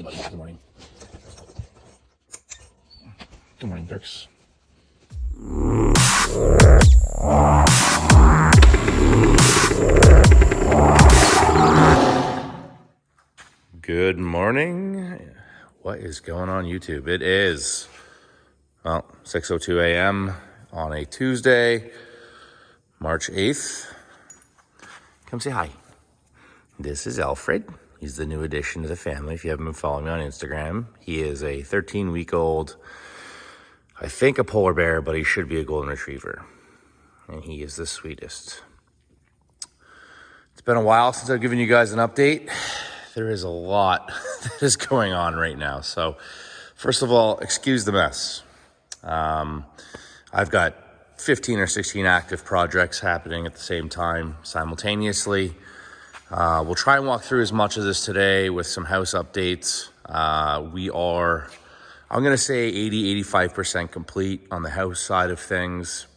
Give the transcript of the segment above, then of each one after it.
buddy. Good morning. Good morning, Dirks. Good morning. What is going on YouTube? It is, well, 6:02 a.m. on a Tuesday, March 8th. Come say hi. This is Alfred. He's the new addition to the family. If you haven't been following me on Instagram, he is a 13-week-old, I think a polar bear, but he should be a golden retriever. And he is the sweetest. It's been a while since I've given you guys an update. There is a lot that is going on right now. So first of all, excuse the mess. I've got 15 or 16 active projects happening at the same time, simultaneously. We'll try and walk through as much of this today with some house updates. We are, I'm going to say 80-85% complete on the house side of things.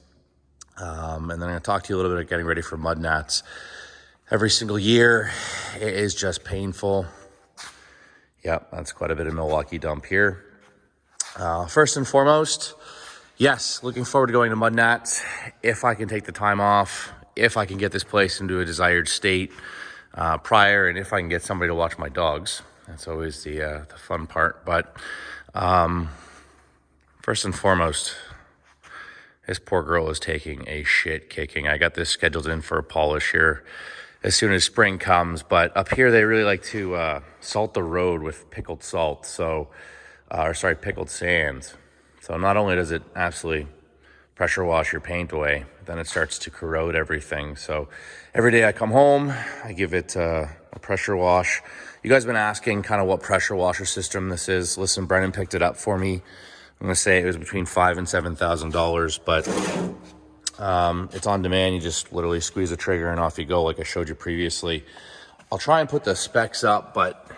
And then I'm going to talk to you a little bit about getting ready for mud gnats. Every single year, it is just painful. Yep, that's quite a bit of Milwaukee dump here. First and foremost, yes, looking forward to going to mud gnats. If I can take the time off, if I can get this place into a desired state prior, and if I can get somebody to watch my dogs. That's always the fun part. But first and foremost, this poor girl is taking a shit kicking. I got this scheduled in for a polish here as soon as spring comes. But up here, they really like to salt the road with pickled salt. So, pickled sand. So not only does it absolutely pressure wash your paint away, then it starts to corrode everything. So every day I come home, I give it a pressure wash. You guys have been asking kind of what pressure washer system this is. Listen, Brennan picked it up for me. I'm going to say it was between $5,000 and $7,000, but it's on demand. You just literally squeeze the trigger and off you go, like I showed you previously. I'll try and put the specs up, but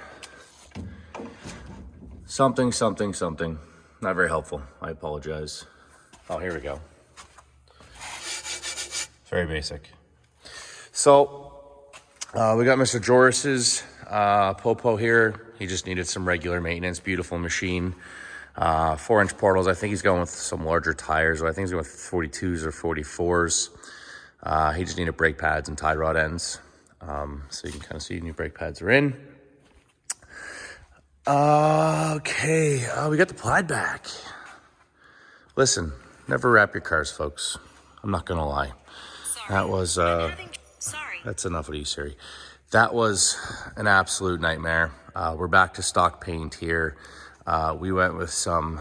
something. Not very helpful. I apologize. Oh, here we go. Very basic. So we got Mr. Joris's Popo here. He just needed some regular maintenance. Beautiful machine. 4-inch portals. I think he's going with some larger tires. I think he's going with 42s or 44s. He just needed brake pads and tie rod ends. So you can kind of see new brake pads are in. Okay. We got the Plaid back. Listen, never wrap your cars, folks. I'm not going to lie. That was, that's enough of you, Siri. That was an absolute nightmare. We're back to stock paint here. We went with some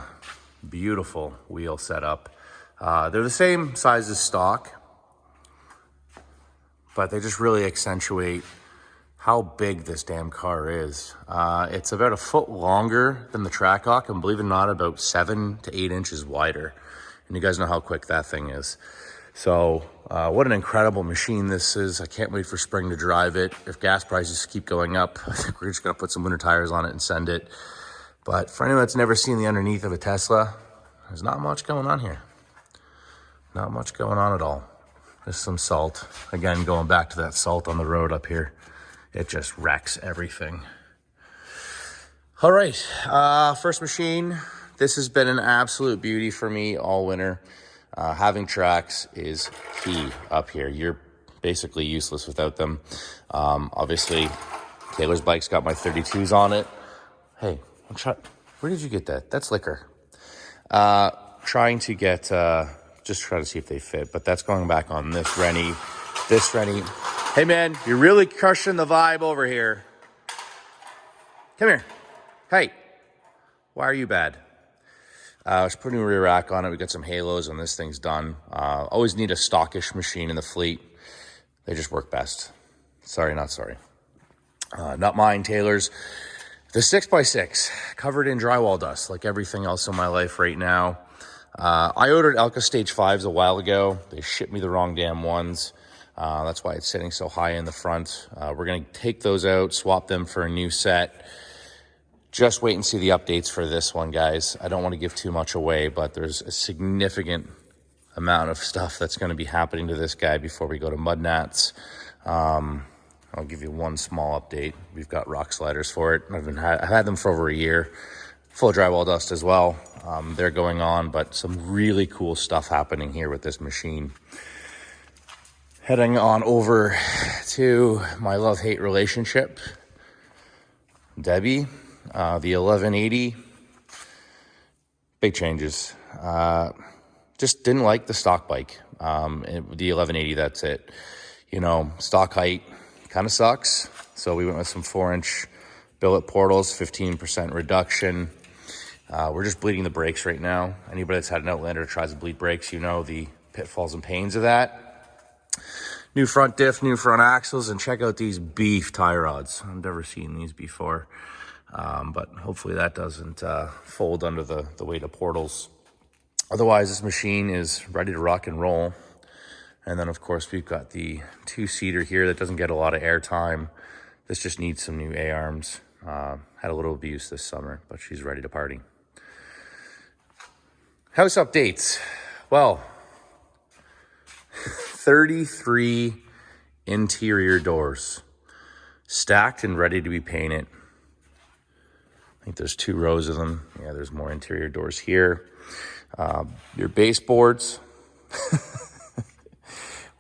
beautiful wheel setup. They're the same size as stock, but they just really accentuate how big this damn car is. It's about a foot longer than the Trackhawk, and believe it or not, about 7 to 8 inches wider. And you guys know how quick that thing is. So what an incredible machine this is. I can't wait for spring to drive it. If gas prices keep going up, I think we're just gonna put some winter tires on it and send it. But for anyone that's never seen the underneath of a Tesla, there's not much going on here. Not much going on at all. Just some salt. Again, going back to that salt on the road up here. It just wrecks everything. All right, first machine. This has been an absolute beauty for me all winter. Having tracks is key up here. You're basically useless without them. Obviously, Taylor's bike's got my 32s on it. Hey, where did you get that? That's liquor. Trying to get, just try to see if they fit, but that's going back on this Rennie. Hey man, you're really crushing the vibe over here. Come here. Hey, why are you bad? I was putting a rear rack on it. We got some halos and this thing's done. Always need a stockish machine in the fleet. They just work best. Sorry, not sorry. Not mine, Taylor's. The 6x6 covered in drywall dust, like everything else in my life right now. I ordered Elka Stage 5s a while ago. They shipped me the wrong damn ones. That's why it's sitting so high in the front. We're going to take those out, swap them for a new set. Just wait and see the updates for this one, guys. I don't want to give too much away, but there's a significant amount of stuff that's going to be happening to this guy before we go to mud gnats. I'll give you one small update. We've got rock sliders for it. I've had them for over a year, full of drywall dust as well. They're going on, but some really cool stuff happening here with this machine. Heading on over to my love-hate relationship, Debbie, the 1180. Big changes. Just didn't like the stock bike. The 1180, that's it. You know, stock height kind of sucks. So we went with some 4-inch billet portals, 15% reduction. We're just bleeding the brakes right now. Anybody that's had an Outlander tries to bleed brakes, you know the pitfalls and pains of that. New front diff, new front axles, and check out these beef tie rods. I've never seen these before, but hopefully that doesn't fold under the weight of portals. Otherwise, this machine is ready to rock and roll. And then, of course, we've got the 2-seater here that doesn't get a lot of airtime. This just needs some new A-arms. Had a little abuse this summer, but she's ready to party. House updates. Well, 33 interior doors, stacked and ready to be painted. I think there's 2 rows of them. Yeah, there's more interior doors here. Your baseboards,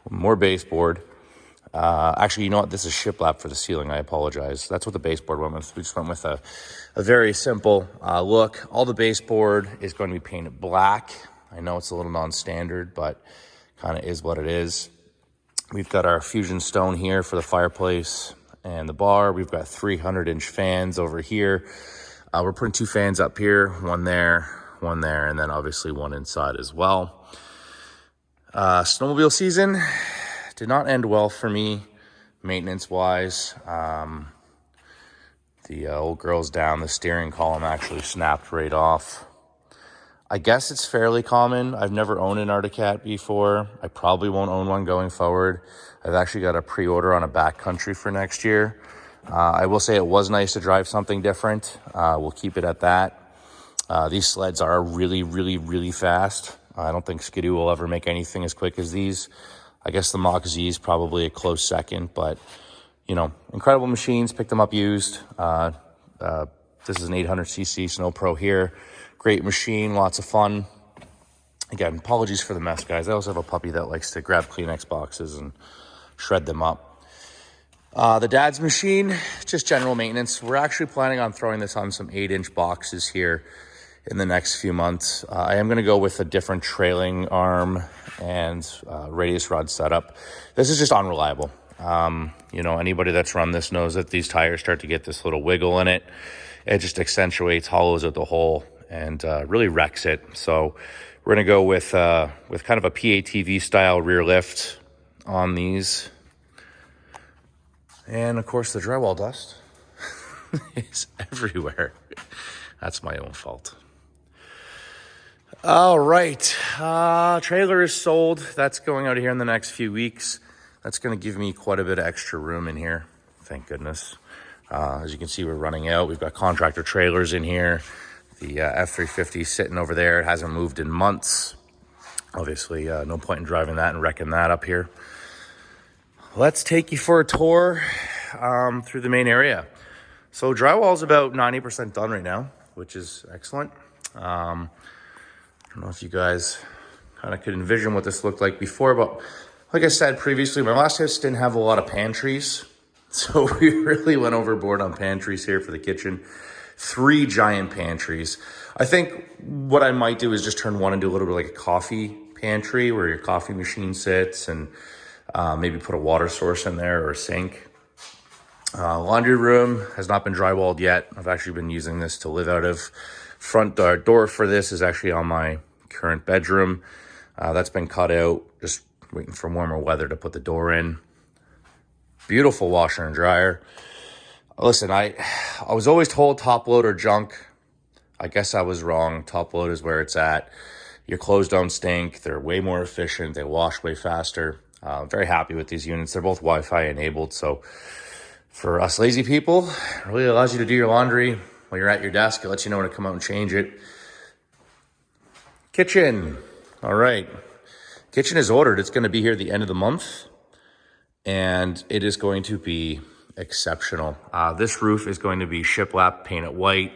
more baseboard. Actually, you know what? This is shiplap for the ceiling. I apologize. That's what the baseboard went with. We just went with a very simple look. All the baseboard is going to be painted black. I know it's a little non-standard, but kind of is what it is. We've got our fusion stone here for the fireplace and the bar. We've got 300-inch fans over here. We're putting 2 fans up here, one there, and then obviously one inside as well. Snowmobile season did not end well for me, maintenance-wise. The old girl's down. The steering column actually snapped right off. I guess it's fairly common. I've never owned an Arctic Cat before. I probably won't own one going forward. I've actually got a pre-order on a backcountry for next year. I will say it was nice to drive something different. We'll keep it at that. These sleds are really, really, really fast. I don't think Skidoo will ever make anything as quick as these. I guess the Mach Z is probably a close second, but, you know, incredible machines. Picked them up used. This is an 800cc Snow Pro here. Great machine, lots of fun. Again, apologies for the mess, guys. I also have a puppy that likes to grab Kleenex boxes and shred them up. The dad's machine, just general maintenance. We're actually planning on throwing this on some 8-inch boxes here in the next few months. I am going to go with a different trailing arm and radius rod setup. This is just unreliable. You know, anybody that's run this knows that these tires start to get this little wiggle in it. It just accentuates, hollows out the hole, and really wrecks it. So we're going to go with kind of a PATV style rear lift on these. And of course the drywall dust is everywhere. That's my own fault. All right, trailer is sold. That's going out of here in the next few weeks. That's going to give me quite a bit of extra room in here. Thank goodness. As you can see, we're running out. We've got contractor trailers in here. The F350 sitting over there. It hasn't moved in months. Obviously, no point in driving that and wrecking that up here. Let's take you for a tour through the main area. So drywall is about 90% done right now, which is excellent. I don't know if you guys kind of could envision what this looked like before, but like I said previously, my last house didn't have a lot of pantries. So we really went overboard on pantries here for the kitchen. 3 giant pantries. I think what I might do is just turn one into a little bit like a coffee pantry where your coffee machine sits, and maybe put a water source in there or a sink. Laundry room has not been drywalled yet. I've actually been using this to live out of. Front door for this is actually on my current bedroom. That's been cut out, just waiting for warmer weather to put the door in. Beautiful washer and dryer. Listen, I was always told top load or junk. I guess I was wrong. Top load is where it's at. Your clothes don't stink. They're way more efficient. They wash way faster. Very happy with these units. They're both Wi-Fi enabled. So for us lazy people, it really allows you to do your laundry while you're at your desk. It lets you know when to come out and change it. Kitchen. All right. Kitchen is ordered. It's going to be here at the end of the month. and it is going to be exceptional. This roof is going to be shiplap, painted white.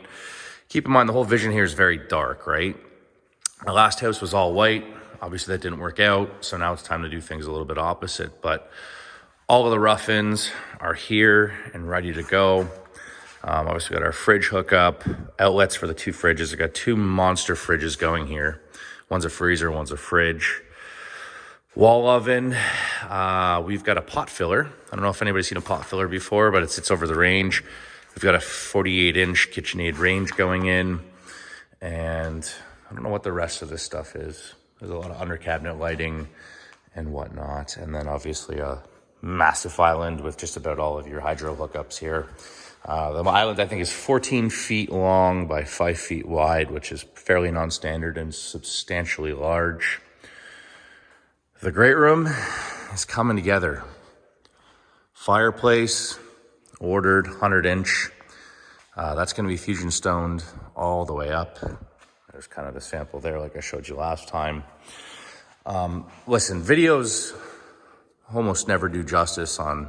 Keep in mind, the whole vision here is very dark, right? Our last house was all white. Obviously, that didn't work out, so now it's time to do things a little bit opposite. But all of the rough-ins are here and ready to go. Obviously, we got our fridge hookup, outlets for the 2 fridges. I got 2 monster fridges going here. One's a freezer, one's a fridge. Wall oven. We've got a pot filler. I don't know if anybody's seen a pot filler before, but it sits over the range. We've got a 48-inch KitchenAid range going in, and I don't know what the rest of this stuff is. There's a lot of under cabinet lighting and whatnot, and then obviously a massive island with just about all of your hydro hookups here. The island, I think, is 14 feet long by 5 feet wide, which is fairly non-standard and substantially large. The great room is coming together. Fireplace, ordered 100-inch. That's going to be fusion stoned all the way up. There's kind of the sample there like I showed you last time. Listen, videos almost never do justice on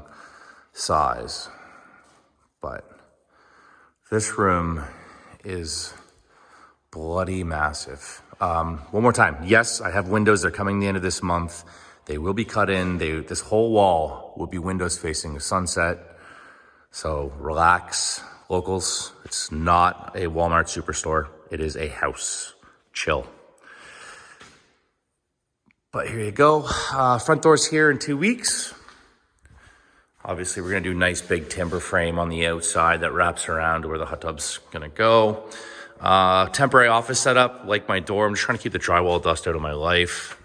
size, but this room is bloody massive. One more time. Yes, I have windows. They're coming the end of this month. They will be cut in. This whole wall will be windows facing the sunset. So relax, locals. It's not a Walmart superstore. It is a house. Chill. But here you go. Front door's here in 2 weeks. Obviously, we're going to do nice big timber frame on the outside that wraps around to where the hot tub's going to go. Temporary office setup, like my door. I'm just trying to keep the drywall dust out of my life.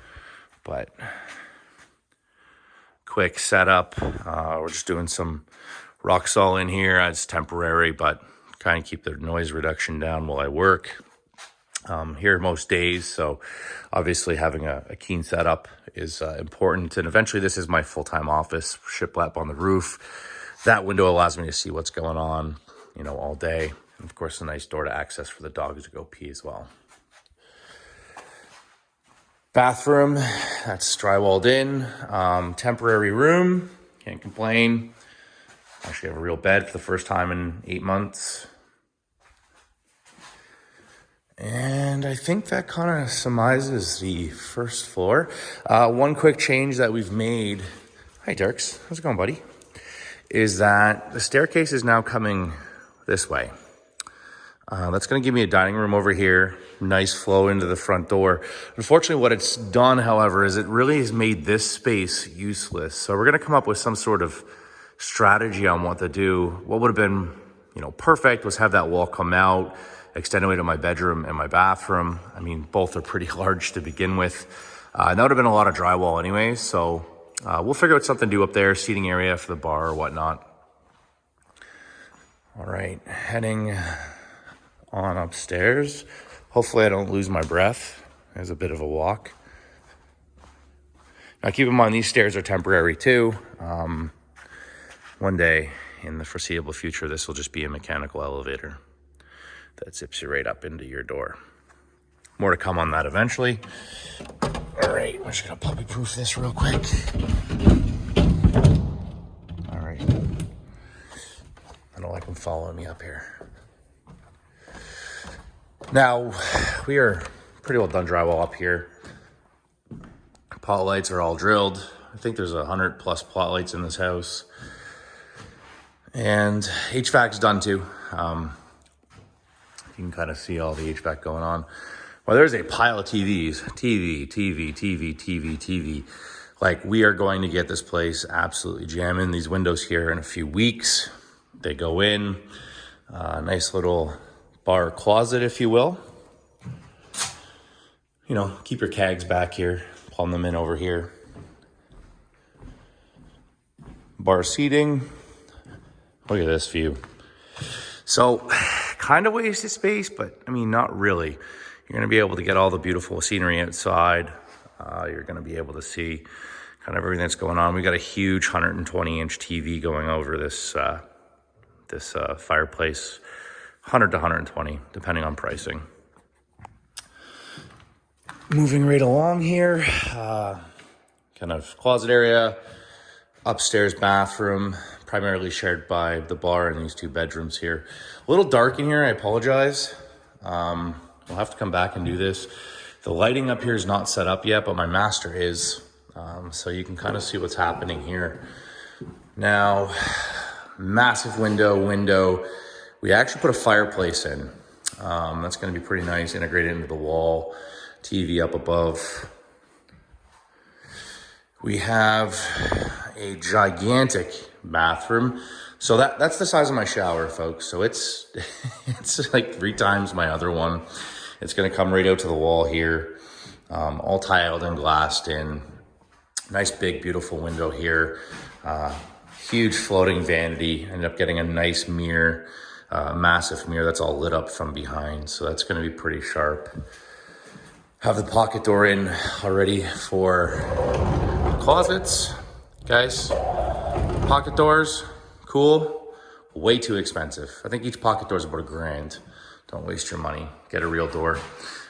But quick setup. We're just doing some rock salt in here. It's temporary, but kind of keep the noise reduction down while I work. Here most days, so obviously having a keen setup is important. And eventually this is my full-time office, shiplap on the roof. That window allows me to see what's going on, all day. And of course, a nice door to access for the dogs to go pee as well. Bathroom, that's drywalled in. Temporary room, can't complain. Actually have a real bed for the first time in 8 months. And I think that kind of surmises the first floor. One quick change that we've made, hi Dirks, how's it going, buddy? Is that the staircase is now coming this way. That's going to give me a dining room over here, nice flow into the front door. Unfortunately, what it's done, however, is it really has made this space useless. So we're going to come up with some sort of strategy on what to do. What would have been, perfect was have that wall come out, extend away to my bedroom and my bathroom. I mean, both are pretty large to begin with. That would have been a lot of drywall anyway. So we'll figure out something to do up there, seating area for the bar or whatnot. All right, heading on upstairs. Hopefully I don't lose my breath. There's a bit of a walk. Now keep in mind, these stairs are temporary too. One day in the foreseeable future, this will just be a mechanical elevator that zips you right up into your door. More to come on that eventually. All right, I'm just gonna puppy proof this real quick. All right. I don't like them following me up here. Now, we are pretty well done drywall up here. Pot lights are all drilled. I think there's 100 plus pot lights in this house. And HVAC's done too. You can kind of see all the HVAC going on. Well, there's a pile of TVs. TV. Like, we are going to get this place absolutely jamming. These windows here in a few weeks. They go in. Nice little bar closet, if you will. Keep your kegs back here. Plumb them in over here. Bar seating. Look at this view. So, kind of wasted space, but I mean, not really. You're going to be able to get all the beautiful scenery outside. You're going to be able to see kind of everything that's going on. We got a huge 120-inch TV going over this fireplace. 100 to 120, depending on pricing. Moving right along here, kind of closet area. Upstairs bathroom, primarily shared by the bar and these 2 bedrooms here. A little dark in here, I apologize. We'll have to come back and do this. The lighting up here is not set up yet, but my master is. So you can kind of see what's happening here. Now, massive window. We actually put a fireplace in. That's gonna be pretty nice, integrated into the wall, TV up above. We have a gigantic bathroom. So that's the size of my shower, folks. So it's like 3 times my other one. It's gonna come right out to the wall here, all tiled and glassed in. Nice big beautiful window here. Huge floating vanity. Ended up getting a nice mirror, massive mirror that's all lit up from behind. So that's gonna be pretty sharp. Have the pocket door in already for closets. Guys, pocket doors, cool, way too expensive. I think each pocket door is about $1,000. Don't waste your money, get a real door.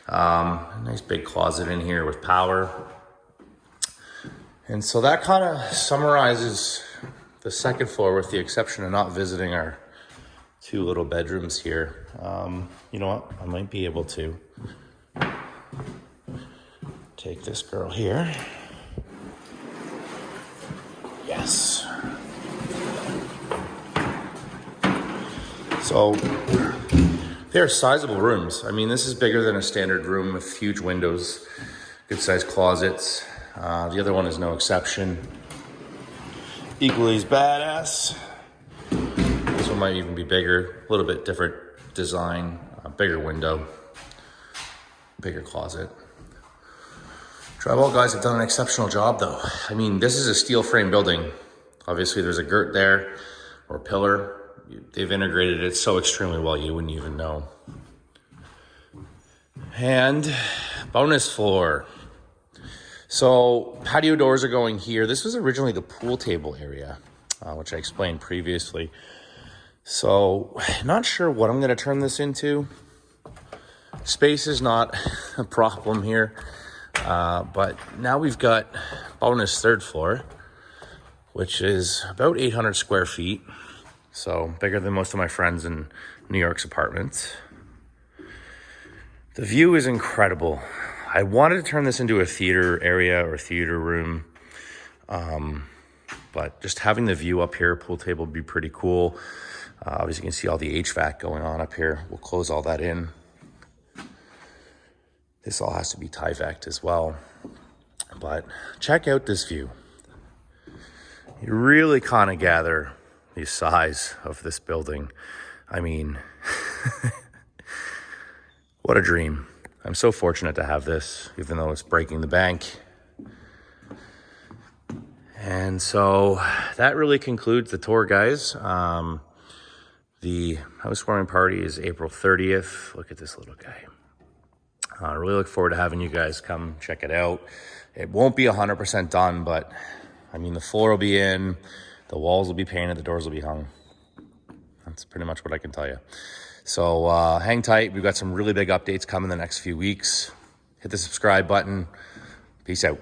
Nice big closet in here with power. And so that kind of summarizes the second floor, with the exception of not visiting our 2 little bedrooms here. You know what, I might be able to take this girl here. Yes. So they're sizable rooms. I mean, this is bigger than a standard room with huge windows, good sized closets. The other one is no exception. Equally as badass. This one might even be bigger, a little bit different design, bigger window, bigger closet. Drywall guys have done an exceptional job though. I mean, this is a steel frame building. Obviously there's a girt there or a pillar. They've integrated it so extremely well you wouldn't even know. And bonus floor. So patio doors are going here. This was originally the pool table area, which I explained previously. So not sure what I'm gonna turn this into. Space is not a problem here. But now we've got bonus 3rd floor, which is about 800 square feet. So bigger than most of my friends in New York's apartments. The view is incredible. I wanted to turn this into a theater area or theater room. But just having the view up here, pool table would be pretty cool. Obviously you can see all the HVAC going on up here. We'll close all that in. This all has to be Tyvek'd as well. But check out this view. You really kind of gather the size of this building. I mean, what a dream. I'm so fortunate to have this, even though it's breaking the bank. And so that really concludes the tour, guys. The housewarming party is April 30th. Look at this little guy. I really look forward to having you guys come check it out. It won't be 100% done, but I mean, the floor will be in, the walls will be painted, the doors will be hung. That's pretty much what I can tell you. So hang tight. We've got some really big updates coming the next few weeks. Hit the subscribe button. Peace out.